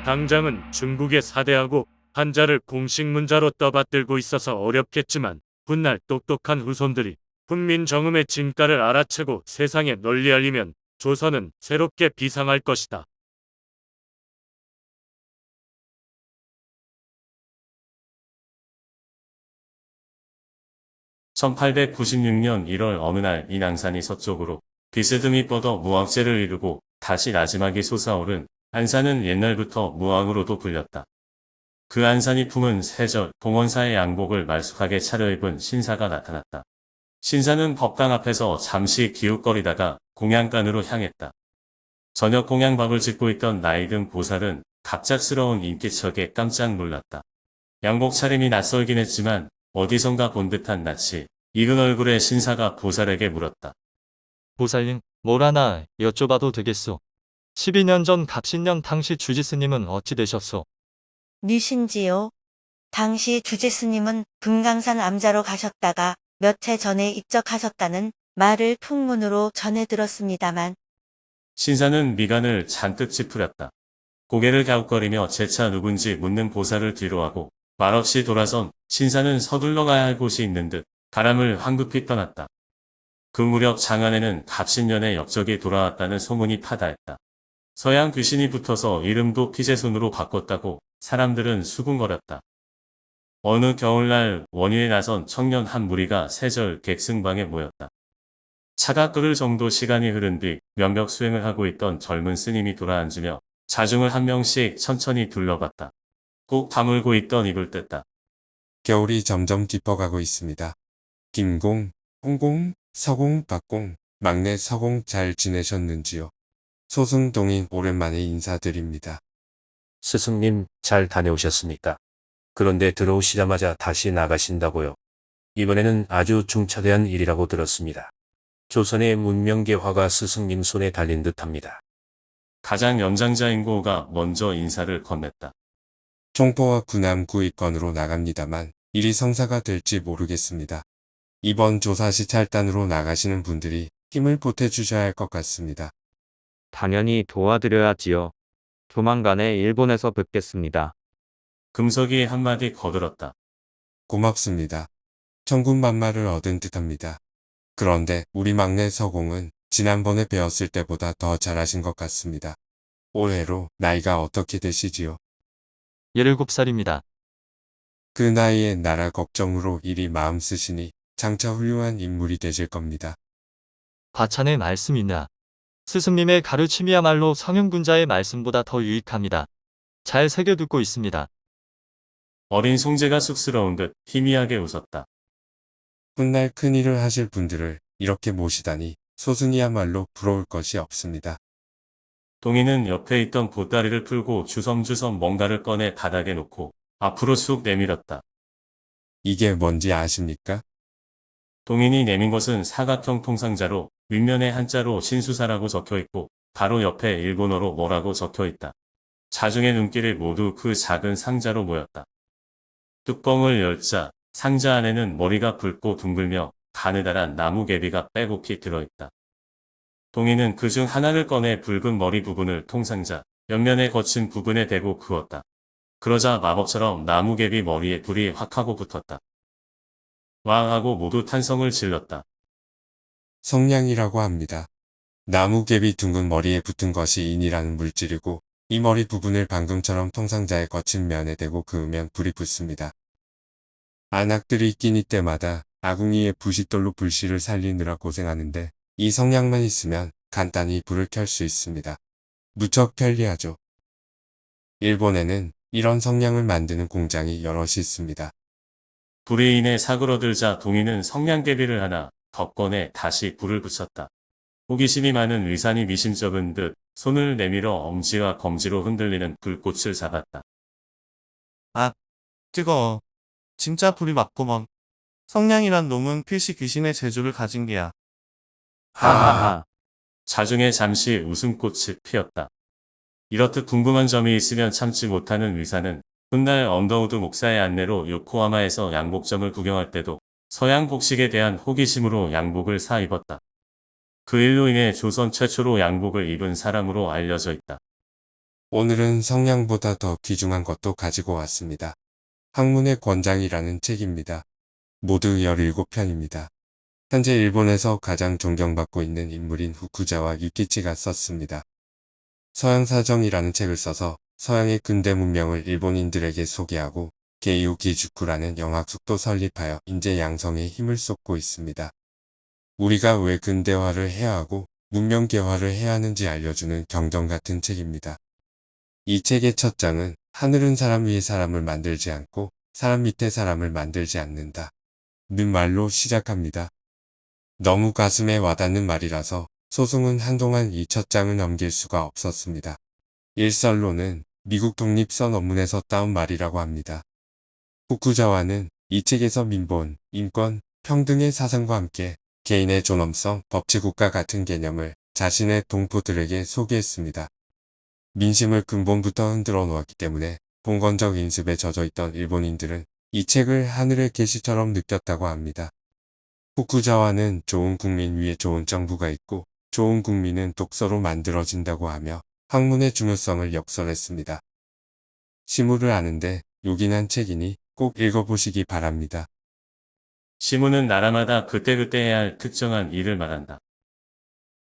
당장은 중국의 사대하고 한자를 공식 문자로 떠받들고 있어서 어렵겠지만 훗날 똑똑한 후손들이 훈민 정음의 진가를 알아채고 세상에 널리 알리면 조선은 새롭게 비상할 것이다. 1896년 1월 어느 날 이 낭산이 서쪽으로 비스듬히 뻗어 무왕제를 이루고 다시 나지막이 솟아오른 안산은 옛날부터 무왕으로도 불렸다. 그 안산이 품은 세절 봉원사의 양복을 말쑥하게 차려입은 신사가 나타났다. 신사는 법당 앞에서 잠시 기웃거리다가 공양간으로 향했다. 저녁 공양밥을 짓고 있던 나이든 보살은 갑작스러운 인기척에 깜짝 놀랐다. 양복 차림이 낯설긴 했지만 어디선가 본 듯한 낯이 익은 얼굴의 신사가 보살에게 물었다. 보살님, 뭘 하나 여쭤봐도 되겠소? 12년 전 갑신년 당시 주지스님은 어찌 되셨소? 니신지요? 당시 주제스님은 금강산 암자로 가셨다가 몇 해 전에 입적하셨다는 말을 풍문으로 전해 들었습니다만. 신사는 미간을 잔뜩 찌푸렸다. 고개를 갸웃거리며 재차 누군지 묻는 보살을 뒤로하고 말없이 돌아선 신사는 서둘러 가야 할 곳이 있는 듯 가람을 황급히 떠났다. 그 무렵 장안에는 갑신년의 역적이 돌아왔다는 소문이 파다했다. 서양 귀신이 붙어서 이름도 피제손으로 바꿨다고 사람들은 수군거렸다. 어느 겨울날 원유에 나선 청년 한 무리가 세절 객승방에 모였다. 차가 끓을 정도 시간이 흐른 뒤 면벽 수행을 하고 있던 젊은 스님이 돌아앉으며 자중을 한 명씩 천천히 둘러봤다. 꼭 다물고 있던 입을 뗐다. 겨울이 점점 깊어가고 있습니다. 김공, 홍공, 서공, 박공, 막내 서공 잘 지내셨는지요? 소승동인 오랜만에 인사드립니다. 스승님, 잘 다녀오셨습니까? 그런데 들어오시자마자 다시 나가신다고요? 이번에는 아주 중차대한 일이라고 들었습니다. 조선의 문명계화가 스승님 손에 달린 듯합니다. 가장 연장자인 고가 먼저 인사를 건넸다. 총포와 군함 구입건으로 나갑니다만 일이 성사가 될지 모르겠습니다. 이번 조사 시찰단으로 나가시는 분들이 힘을 보태주셔야 할 것 같습니다. 당연히 도와드려야지요. 조만간에 일본에서 뵙겠습니다. 금석이 한마디 거들었다. 고맙습니다. 천군만마를 얻은 듯합니다. 그런데 우리 막내 서공은 지난번에 배웠을 때보다 더 잘하신 것 같습니다. 올해로 나이가 어떻게 되시지요? 17살입니다. 그 나이에 나라 걱정으로 이리 마음 쓰시니 장차 훌륭한 인물이 되실 겁니다. 과찬의 말씀이나 스승님의 가르침이야말로 성윤군자의 말씀보다 더 유익합니다. 잘 새겨듣고 있습니다. 어린 송제가 쑥스러운 듯 희미하게 웃었다. 훗날 큰일을 하실 분들을 이렇게 모시다니 소승이야말로 부러울 것이 없습니다. 동희는 옆에 있던 보따리를 풀고 주섬주섬 뭔가를 꺼내 바닥에 놓고 앞으로 쑥 내밀었다. 이게 뭔지 아십니까? 동인이 내민 것은 사각형 통상자로 윗면에 한자로 신수사라고 적혀있고 바로 옆에 일본어로 뭐라고 적혀있다. 자중의 눈길이 모두 그 작은 상자로 모였다. 뚜껑을 열자 상자 안에는 머리가 붉고 둥글며 가느다란 나무개비가 빼곡히 들어있다. 동희는 그중 하나를 꺼내 붉은 머리 부분을 통상자 옆면에 거친 부분에 대고 그었다. 그러자 마법처럼 나무개비 머리에 불이 확 하고 붙었다. 왕 하고 모두 탄성을 질렀다. 성냥이라고 합니다. 나무개비 둥근 머리에 붙은 것이 인이라는 물질이고 이 머리 부분을 방금처럼 통상자의 거친 면에 대고 그으면 불이 붙습니다. 안악들이 끼니 때마다 아궁이에 부싯돌로 불씨를 살리느라 고생하는데 이 성냥만 있으면 간단히 불을 켤 수 있습니다. 무척 편리하죠. 일본에는 이런 성냥을 만드는 공장이 여럿이 있습니다. 불이 인해 사그러들자 동희는 성냥개비를 하나 더 꺼내 다시 불을 붙였다. 호기심이 많은 의산이 미심쩍은 듯 손을 내밀어 엄지와 검지로 흔들리는 불꽃을 잡았다. 아, 뜨거워. 진짜 불이 맞구먼. 성냥이란 놈은 필시 귀신의 재주를 가진 게야. 하하하. 자중에 잠시 웃음꽃이 피었다. 이렇듯 궁금한 점이 있으면 참지 못하는 의사는 훗날 언더우드 목사의 안내로 요코하마에서 양복점을 구경할 때도 서양 복식에 대한 호기심으로 양복을 사 입었다. 그 일로 인해 조선 최초로 양복을 입은 사람으로 알려져 있다. 오늘은 성냥보다 더 귀중한 것도 가지고 왔습니다. 학문의 권장이라는 책입니다. 모두 17편입니다. 현재 일본에서 가장 존경받고 있는 인물인 후쿠자와 유키치가 썼습니다. 서양사정이라는 책을 써서 서양의 근대 문명을 일본인들에게 소개하고 게이오 기주쿠라는 영학숙도 설립하여 인재 양성에 힘을 쏟고 있습니다. 우리가 왜 근대화를 해야 하고 문명 개화를 해야 하는지 알려주는 경전 같은 책입니다. 이 책의 첫 장은 하늘은 사람 위에 사람을 만들지 않고 사람 밑에 사람을 만들지 않는다 는 말로 시작합니다. 너무 가슴에 와닿는 말이라서 소승은 한동안 이 첫 장을 넘길 수가 없었습니다. 일설로는 미국 독립선 논문에서 따온 말이라고 합니다. 후쿠자와는 이 책에서 민본, 인권, 평등의 사상과 함께 개인의 존엄성, 법치국가 같은 개념을 자신의 동포들에게 소개했습니다. 민심을 근본부터 흔들어 놓았기 때문에 봉건적 인습에 젖어있던 일본인들은 이 책을 하늘의 계시처럼 느꼈다고 합니다. 후쿠자와는 좋은 국민 위에 좋은 정부가 있고 좋은 국민은 독서로 만들어진다고 하며 학문의 중요성을 역설했습니다. 시무를 아는데 요긴한 책이니 꼭 읽어보시기 바랍니다. 시무는 나라마다 그때그때 해야 할 특정한 일을 말한다.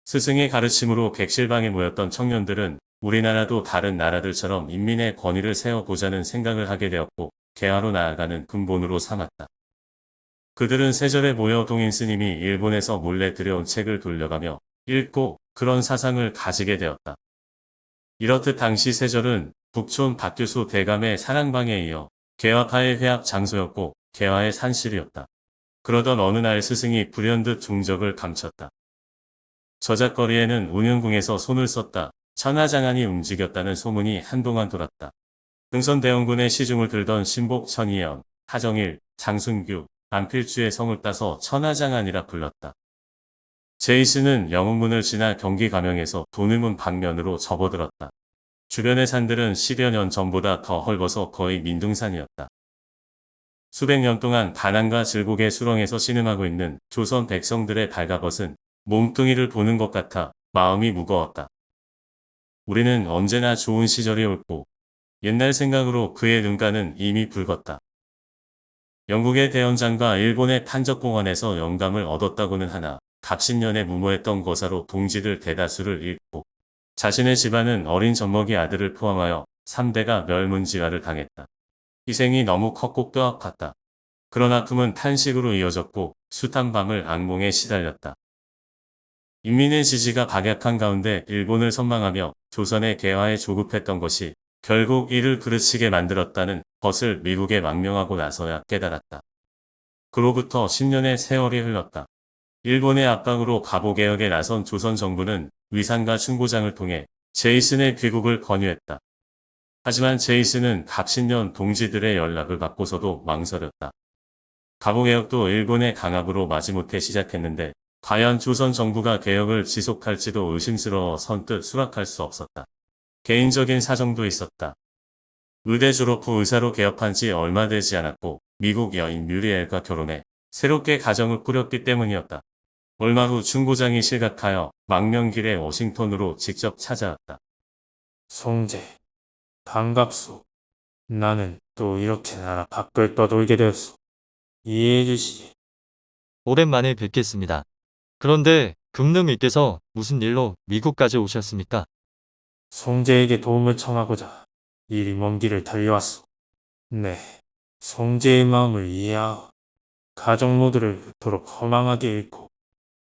스승의 가르침으로 객실방에 모였던 청년들은 우리나라도 다른 나라들처럼 인민의 권위를 세워보자는 생각을 하게 되었고 개화로 나아가는 근본으로 삼았다. 그들은 세절에 모여 동인 스님이 일본에서 몰래 들여온 책을 돌려가며 읽고 그런 사상을 가지게 되었다. 이렇듯 당시 세절은 북촌 박규수 대감의 사랑방에 이어 개화파의 회합 장소였고 개화의 산실이었다. 그러던 어느 날 스승이 불현듯 중적을 감췄다. 저작거리에는 운영궁에서 손을 썼다. 천하장안이 움직였다는 소문이 한동안 돌았다. 등선대원군의 시중을 들던 신복 천이연, 하정일, 장순규, 안필주의 성을 따서 천하장안이라 불렀다. 제이스는 영흥문을 지나 경기 가명에서 도늘문 방면으로 접어들었다. 주변의 산들은 10여 년 전보다 더 헐벗어 거의 민둥산이었다. 수백 년 동안 가난과 질곡의 수렁에서 신음하고 있는 조선 백성들의 발가벗은 몸뚱이를 보는 것 같아 마음이 무거웠다. 우리는 언제나 좋은 시절이 옳고 옛날 생각으로 그의 눈가는 이미 붉었다. 영국의 대연장과 일본의 판적공원에서 영감을 얻었다고는 하나 갑신년에 무모했던 거사로 동지들 대다수를 잃고 자신의 집안은 어린 젖먹이 아들을 포함하여 3대가 멸문지화를 당했다. 희생이 너무 컸고 뼈아팠다. 그러나 품은 탄식으로 이어졌고 숱한 밤을 악몽에 시달렸다. 인민의 지지가 박약한 가운데 일본을 선망하며 조선의 개화에 조급했던 것이 결국 이를 그르치게 만들었다는 것을 미국에 망명하고 나서야 깨달았다. 그로부터 10년의 세월이 흘렀다. 일본의 압박으로 갑오개혁에 나선 조선 정부는 위상과 충고장을 통해 제이슨의 귀국을 권유했다. 하지만 제이슨은 갑신년 동지들의 연락을 받고서도 망설였다. 갑오개혁도 일본의 강압으로 마지못해 시작했는데 과연 조선 정부가 개혁을 지속할지도 의심스러워 선뜻 수락할 수 없었다. 개인적인 사정도 있었다. 의대 졸업 후 의사로 개업한 지 얼마 되지 않았고 미국 여인 뮤리엘과 결혼해 새롭게 가정을 꾸렸기 때문이었다. 얼마 후 충고장이 실각하여 망명길에 워싱턴으로 직접 찾아왔다. 송재, 반갑소. 나는 또 이렇게 나라 밖을 떠돌게 되었소. 이해해 주시지. 오랜만에 뵙겠습니다. 그런데 금능이께서 무슨 일로 미국까지 오셨습니까? 송재에게 도움을 청하고자 이리 먼 길을 달려왔소. 네, 송재의 마음을 이해하오. 가족 모두를 그토록 허망하게 잃고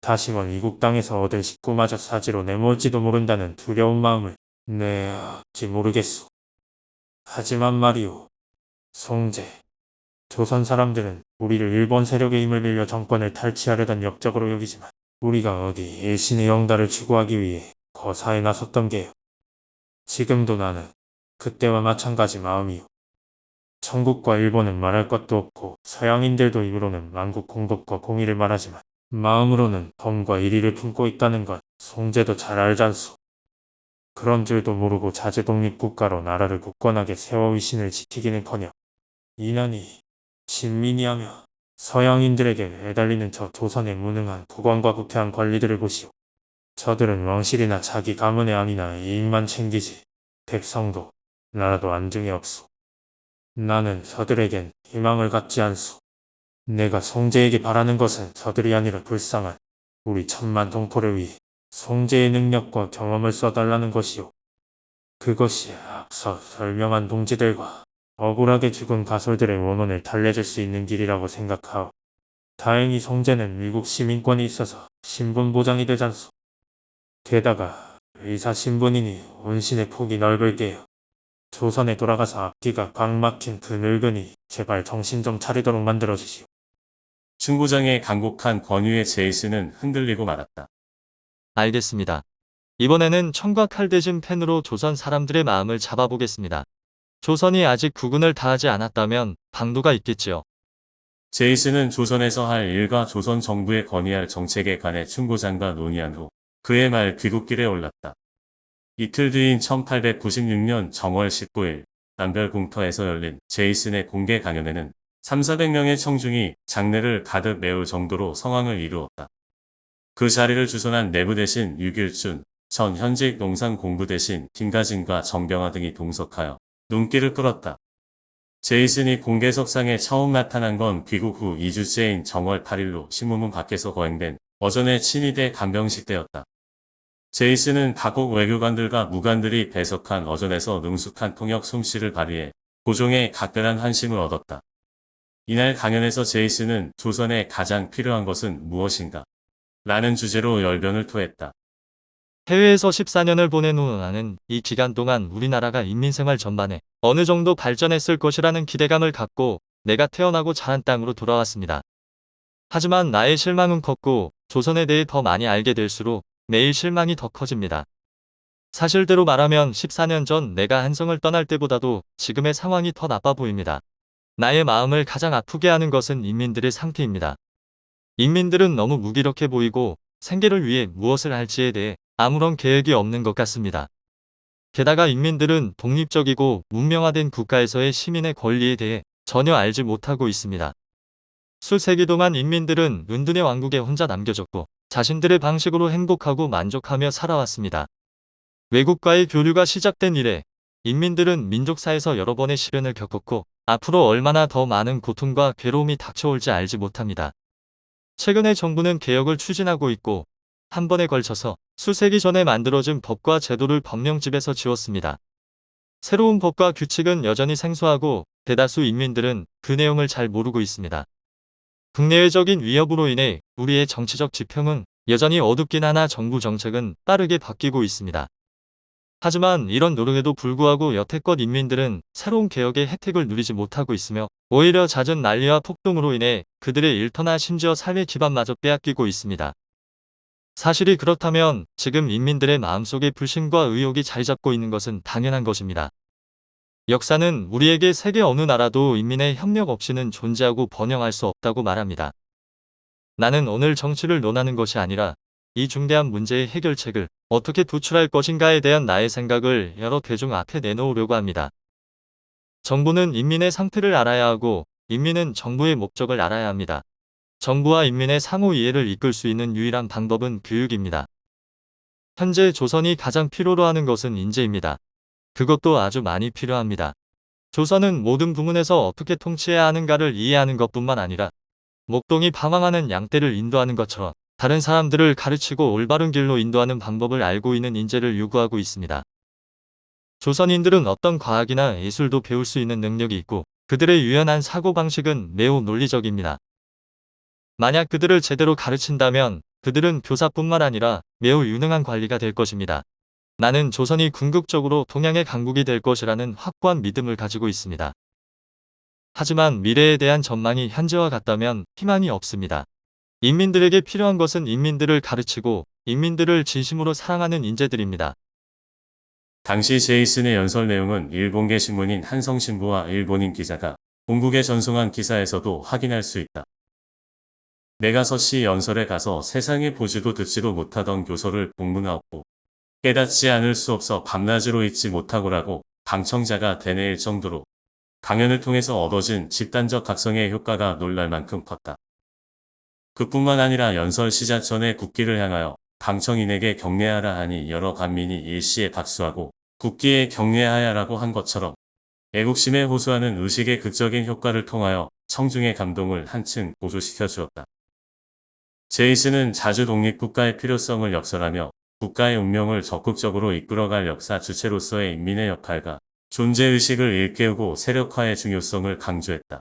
다시금 이국 땅에서 얻을 식구마저 사지로 내몰지도 모른다는 두려운 마음을 어찌 모르겠소. 하지만 말이오, 송재. 조선 사람들은 우리를 일본 세력의 힘을 빌려 정권을 탈취하려던 역적으로 여기지만 우리가 어디 일신의 영달을 추구하기 위해 거사에 나섰던 게요. 지금도 나는 그때와 마찬가지 마음이요. 천국과 일본은 말할 것도 없고 서양인들도 입으로는 만국 공덕과 공의를 말하지만 마음으로는 덤과 이리를 품고 있다는 것 송재도 잘 알잖소. 그런 줄도 모르고 자주 독립국가로 나라를 굳건하게 세워 위신을 지키기는커녕 인연이 신민이하며 서양인들에게 매달리는 저 조선의 무능한 국왕과 부패한 관리들을 보시오. 저들은 왕실이나 자기 가문의 안이나 이익만 챙기지 백성도 나라도 안중에 없소. 나는 저들에겐 희망을 갖지 않소. 내가 송제에게 바라는 것은 저들이 아니라 불쌍한 우리 천만 동포를 위해 송제의 능력과 경험을 써달라는 것이오. 그것이 앞서 설명한 동지들과 억울하게 죽은 가솔들의 원혼을 달래줄 수 있는 길이라고 생각하오. 다행히 송제는 미국 시민권이 있어서 신분 보장이 되잖소. 게다가 의사 신분이니 온신의 폭이 넓을 게요. 조선에 돌아가서 앞뒤가 꽉 막힌 그 늙은이 제발 정신 좀 차리도록 만들어주시오. 충고장의 간곡한 권유에 제이슨은 흔들리고 말았다. 알겠습니다. 이번에는 청과 칼 대신 펜으로 조선 사람들의 마음을 잡아보겠습니다. 조선이 아직 구군을 다하지 않았다면 방도가 있겠지요. 제이슨은 조선에서 할 일과 조선 정부에 건의할 정책에 관해 충고장과 논의한 후 그의 말 귀국길에 올랐다. 이틀 뒤인 1896년 정월 19일 남별공터에서 열린 제이슨의 공개 강연에는 3,400명의 청중이 장례를 가득 메울 정도로 성황을 이루었다. 그 자리를 주선한 내부 대신 유길준, 전 현직 농산공부 대신 김가진과 정병화 등이 동석하여 눈길을 끌었다. 제이슨이 공개석상에 처음 나타난 건 귀국 후 2주째인 정월 8일로 신문문 밖에서 거행된 어전의 친위대 간병식 때였다. 제이슨은 각국 외교관들과 무관들이 배석한 어전에서 능숙한 통역 솜씨를 발휘해 고종의 각별한 환심을 얻었다. 이날 강연에서 제이슨은 조선에 가장 필요한 것은 무엇인가? 라는 주제로 열변을 토했다. 해외에서 14년을 보낸 후 나는 이 기간 동안 우리나라가 인민생활 전반에 어느 정도 발전했을 것이라는 기대감을 갖고 내가 태어나고 자란 땅으로 돌아왔습니다. 하지만 나의 실망은 컸고 조선에 대해 더 많이 알게 될수록 매일 실망이 더 커집니다. 사실대로 말하면 14년 전 내가 한성을 떠날 때보다도 지금의 상황이 더 나빠 보입니다. 나의 마음을 가장 아프게 하는 것은 인민들의 상태입니다. 인민들은 너무 무기력해 보이고 생계를 위해 무엇을 할지에 대해 아무런 계획이 없는 것 같습니다. 게다가 인민들은 독립적이고 문명화된 국가에서의 시민의 권리에 대해 전혀 알지 못하고 있습니다. 수세기 동안 인민들은 은둔의 왕국에 혼자 남겨졌고 자신들의 방식으로 행복하고 만족하며 살아왔습니다. 외국과의 교류가 시작된 이래 인민들은 민족사에서 여러 번의 시련을 겪었고 앞으로 얼마나 더 많은 고통과 괴로움이 닥쳐올지 알지 못합니다. 최근에 정부는 개혁을 추진하고 있고 한 번에 걸쳐서 수세기 전에 만들어진 법과 제도를 법령집에서 지웠습니다. 새로운 법과 규칙은 여전히 생소하고 대다수 인민들은 그 내용을 잘 모르고 있습니다. 국내외적인 위협으로 인해 우리의 정치적 지평은 여전히 어둡긴 하나 정부 정책은 빠르게 바뀌고 있습니다. 하지만 이런 노력에도 불구하고 여태껏 인민들은 새로운 개혁의 혜택을 누리지 못하고 있으며 오히려 잦은 난리와 폭동으로 인해 그들의 일터나 심지어 삶의 기반마저 빼앗기고 있습니다. 사실이 그렇다면 지금 인민들의 마음속에 불신과 의혹이 자리 잡고 있는 것은 당연한 것입니다. 역사는 우리에게 세계 어느 나라도 인민의 협력 없이는 존재하고 번영할 수 없다고 말합니다. 나는 오늘 정치를 논하는 것이 아니라 이 중대한 문제의 해결책을 어떻게 도출할 것인가에 대한 나의 생각을 여러 대중 앞에 내놓으려고 합니다. 정부는 인민의 상태를 알아야 하고 인민은 정부의 목적을 알아야 합니다. 정부와 인민의 상호 이해를 이끌 수 있는 유일한 방법은 교육입니다. 현재 조선이 가장 필요로 하는 것은 인재입니다. 그것도 아주 많이 필요합니다. 조선은 모든 부문에서 어떻게 통치해야 하는가를 이해하는 것뿐만 아니라 목동이 방황하는 양떼를 인도하는 것처럼 다른 사람들을 가르치고 올바른 길로 인도하는 방법을 알고 있는 인재를 요구하고 있습니다. 조선인들은 어떤 과학이나 예술도 배울 수 있는 능력이 있고 그들의 유연한 사고방식은 매우 논리적입니다. 만약 그들을 제대로 가르친다면 그들은 교사뿐만 아니라 매우 유능한 관리가 될 것입니다. 나는 조선이 궁극적으로 동양의 강국이 될 것이라는 확고한 믿음을 가지고 있습니다. 하지만 미래에 대한 전망이 현재와 같다면 희망이 없습니다. 인민들에게 필요한 것은 인민들을 가르치고 인민들을 진심으로 사랑하는 인재들입니다. 당시 제이슨의 연설 내용은 일본계 신문인 한성신부와 일본인 기자가 본국에 전송한 기사에서도 확인할 수 있다. 내가 서씨 연설에 가서 세상에 보지도 듣지도 못하던 교서를 복문하였고 깨닫지 않을 수 없어 밤낮으로 잊지 못하고라고 방청자가 되뇌일 정도로 강연을 통해서 얻어진 집단적 각성의 효과가 놀랄 만큼 컸다. 그뿐만 아니라 연설 시작 전에 국기를 향하여 방청인에게 경례하라 하니 여러 관민이 일시에 박수하고 국기에 경례하야라고 한 것처럼 애국심에 호소하는 의식의 극적인 효과를 통하여 청중의 감동을 한층 고조시켜 주었다. 제이슨은 자주 독립국가의 필요성을 역설하며 국가의 운명을 적극적으로 이끌어갈 역사 주체로서의 인민의 역할과 존재의식을 일깨우고 세력화의 중요성을 강조했다.